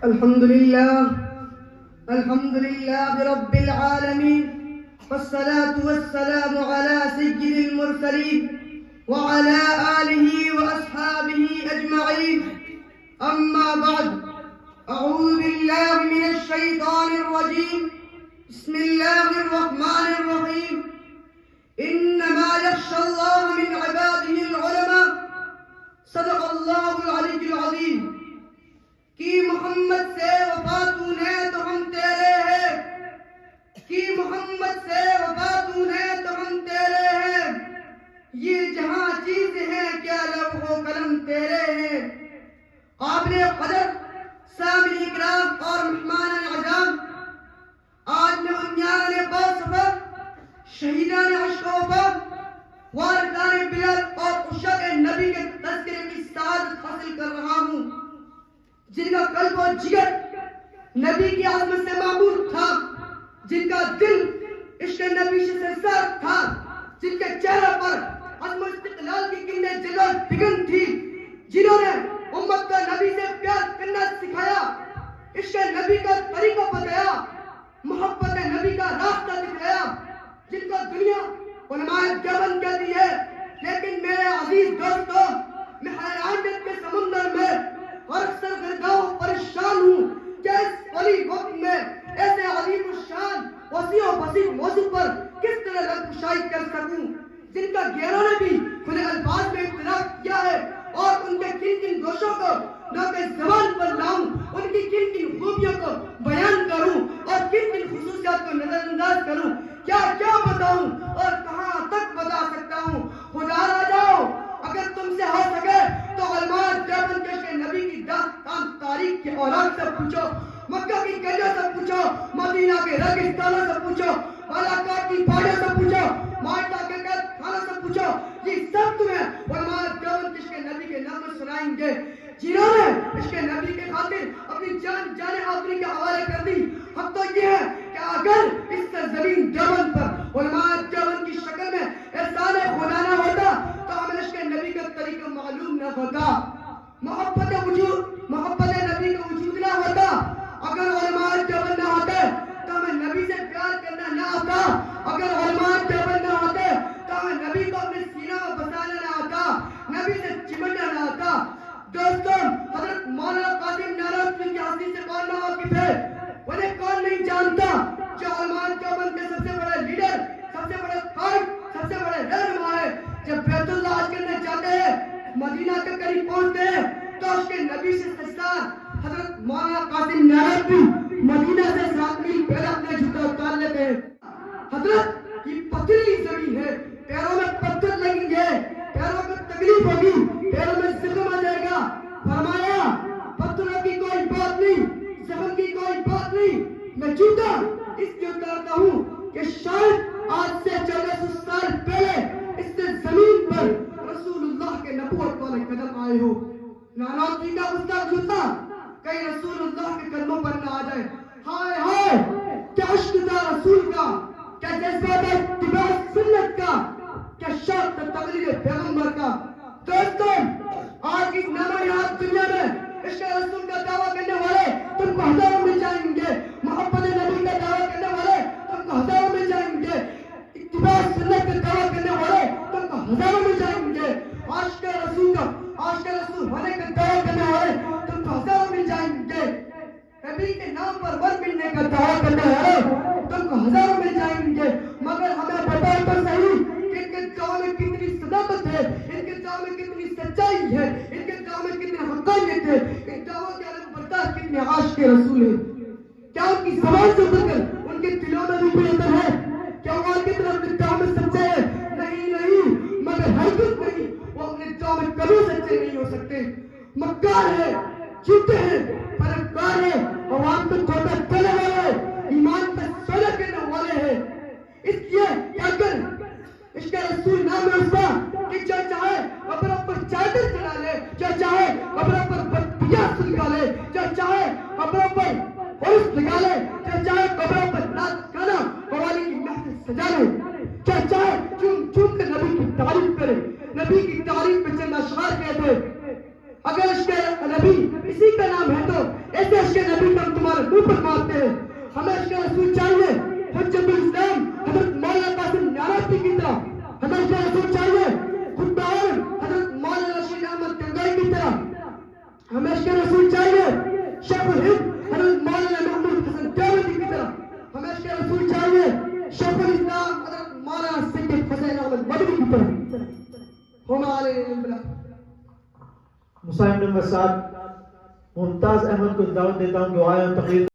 الحمد لله رب العالمين، والصلاة والسلام على سيد المرسلين وعلى آله وأصحابه أجمعين. أما بعد، أعوذ بالله من الشيطان الرجيم. بسم الله الرحمن الرحيم. إنما يخشى الله من عباده العلماء. صدق الله العلي العظيم. کہ محمد سے وفا تو نے تو ہم تیرے ہیں، کہ محمد سے وفا تو نے تو ہم تیرے ہیں، یہ جہاں چیز ہے کیا لوح و قلم تیرے ہیں. آپ نے قدر سامعین اکرام اور مہمان اعظام، آج میں انیان با سفر، شہیدان عشق و وفا، وارثان بلال اور عشاق نبی کے تذکرے کی سعادت حاصل کر رہا ہوں، جن کا قلب و جگر نبی کی عظمت سے معمور تھا، جن کا دل عشق نبی سے سرسبز تھا، جن کے چہرے پر عزم و استقلال کی کرنیں جلوہ بگن تھی، جنہوں نے امت کا نبی سے پیار کرنا سکھایا، عشق نبی کا طریقہ بتایا، محبت نبی کا راستہ دکھایا، جن کا دنیا علماء دیوبند کہتی ہے. لیکن میرے عزیز دوستو، میں حیرانیت کے سمندر میں اور اکثر غرقہ و پریشان ہوں کہ اس ولی وقت میں ایسے عظیم الشان وسیع و بسیط موضوع پر کس طرح رنگشائی کر سکوں، جن کا غیروں نے بھی کھلے الفاظ میں اعتراف کیا ہے، اور ان کے کن کن دوشوں کو نوکے زبان پر لاؤں، ان کی کن کن خوبیوں کو بیان کروں اور کن کن خصوصیات کو نظر انداز کروں، کیا کیا بتاؤں اور کہاں تک بتا سکتا ہوں. خدا را جاؤ، اگر تم سے ہو سکے تو علماء دیوبند کے نبی کی داستان تاریخ کے اولاد سے پوچھو، مکہ کی گلیوں سے پوچھو، مدینہ کے ریگستانوں سے پوچھو، بالاکوٹ کی پہاڑیوں سے پوچھو، مالٹا کے قید خانوں سے پوچھو، یہ سب تمہیں علماء دیوبند کے نبی کے نغمے سنائیں گے، جنہوں نے عشق نبی کے خاطر اپنی جان آخری کے حوالے کر دی. حق تو یہ ہے کہ اگر اس سرزمین دیوبند پر علماء دیوبند کی شکل میں احسان خدا نہ ہوتا تو ہمیں عشق نبی کا طریقہ معلوم نہ ہوتا، محبت نبی کا وجود نہ ہوتا، اگر علماء دیوبند نہ ہوتے تو ہمیں نبی سے پیار کرنا نہ آتا، اگر علماء دیوبند نہ ہوتے تو ہمیں نبی کو اپنے سینہ میں بسانا نہ آتا، نبی سے چمٹنا نہ آتا. دوستوں، حضرت مولانا قاسم نانوتوی کی ہستی سے کون نہ واقف ہے؟ انہیں کون نہیں جانتا جو علماء دیوبند کے سب سے بڑے لیڈر، سب سے بڑے قائد، سب سے بڑے رہنما ہے. جب بیت اللہ حج کرنے جاتے ہیں، مدینہ کے قریب پہنچتے ہیں تو اس کے نبی سے سجدہ حضرت مولانا قاسم نانوتوی مدینہ سے 7 میل پہلے اپنے جوتے اتار لیتے ہیں. حضرت، یہ پتھری زمین ہے، پیروں میں پتھر لگیں گے، پیروں کو تکلیف ہوگی، پیروں میں زخم آ جائے گا. فرمایا پتھروں کی کوئی بات نہیں، زخم کی کوئی بات نہیں، میں جوتا اس لیے اتارتا ہوں کہ شاید آج سے 1400 سال پہلے اس سے زمین پر رسول اللہ کے نبوت والے قدم آئے ہو. نانوتوی کا گستاخ جوتا کہیں رسول اللہ کے قدموں پر نہ آ جائے. ہائے ہائے، کیا عشق تھا رسول کا، کیا جذبہ تھا اتباع سنت کا، کیا شوق تھا تقلید پیغمبر کا. دوستوں، آج اس نامحیات دنیا میں عشق رسول کا دعویٰ کرنے والے تم کو ہزاروں مل جائیں گے، محبت نبی کا دعویٰ کرنے والے تم کو ہزاروں مل جائیں گے، اتباع سنت کا دعویٰ کرنے والے تم کو ہزاروں مل جائیں گے، عاشق رسول ہونے کا دعویٰ کرنے والے تم کو ہزاروں مل جائیں گے، نبی کے نام پر ور ملنے کا دعویٰ کرنے والے تم کو ہزاروں مل جائیں گے. مگر ہمیں بتاؤ تو صحیح کہ ان کے دعووں میں کتنی صداقت ہے، ان کے دعووں میں کتنی سچائی ہے، ان کے دعووں میں کتنی حقانیت ہے، ان دعووں کے علم بردار کتنے عاشق رسول ہیں. کیا ان کی زبان سے اتر کر ان کے دلوں میں بھی کوئی اثر ہے؟ کیا وہ ان کی طرف اپنے دعووں میں سچے ہیں؟ نہیں، مگر ہرگز نہیں، وہ اپنے دعووں میں کبھی سچے نہیں ہو سکتے. مکار ہے، جھوٹے ہیں، پرہیزگار ہیں، عوام کو دھوکہ دینے والے، ایمان پر سودا کرنے والے ہیں. اس لیے کیا کر عشق رسول نام ہے اس کا کہ جو چاہے اپنے اوپر چادر چڑھا لے، جو چاہے اپنے اوپر بدیا سلگا لے، جو چاہے اپنے اوپر عرس لگا لے، جو چاہے اپنے اوپر ناچ گانا قوالی کی محفل سجا لے، جو چاہے چوم کر نبی کی تعریف کرے، نبی کی تعریف میں چند اشعار کہہ دے. اگر عشق نبی اسی کا نام ہے تو ایسے عشق نبی منہ پر مارتے ہیں. ہمیں اس کا رسول چاہیے حجت الاسلام حضرت مولانا قاسم نیاراتی کی طرح. ہمیں اس کا رسول چاہیے خود حضرت مولانا رشید احمد گنگائی کی طرح. ہمیں اس کا رسول چاہیے شیخ الہند حضرت مولانا محمود حسن دیوبندی کی طرح. ہمیں اس کا رسول چاہیے شیخ الاسلام حضرت مولانا سید حسین احمد مدنی کی طرح. ہما علیہ مصاحب نمبر 7 ممتاز احمد کو دعوت دیتا ہوں کہ وہ آئے اور تقریر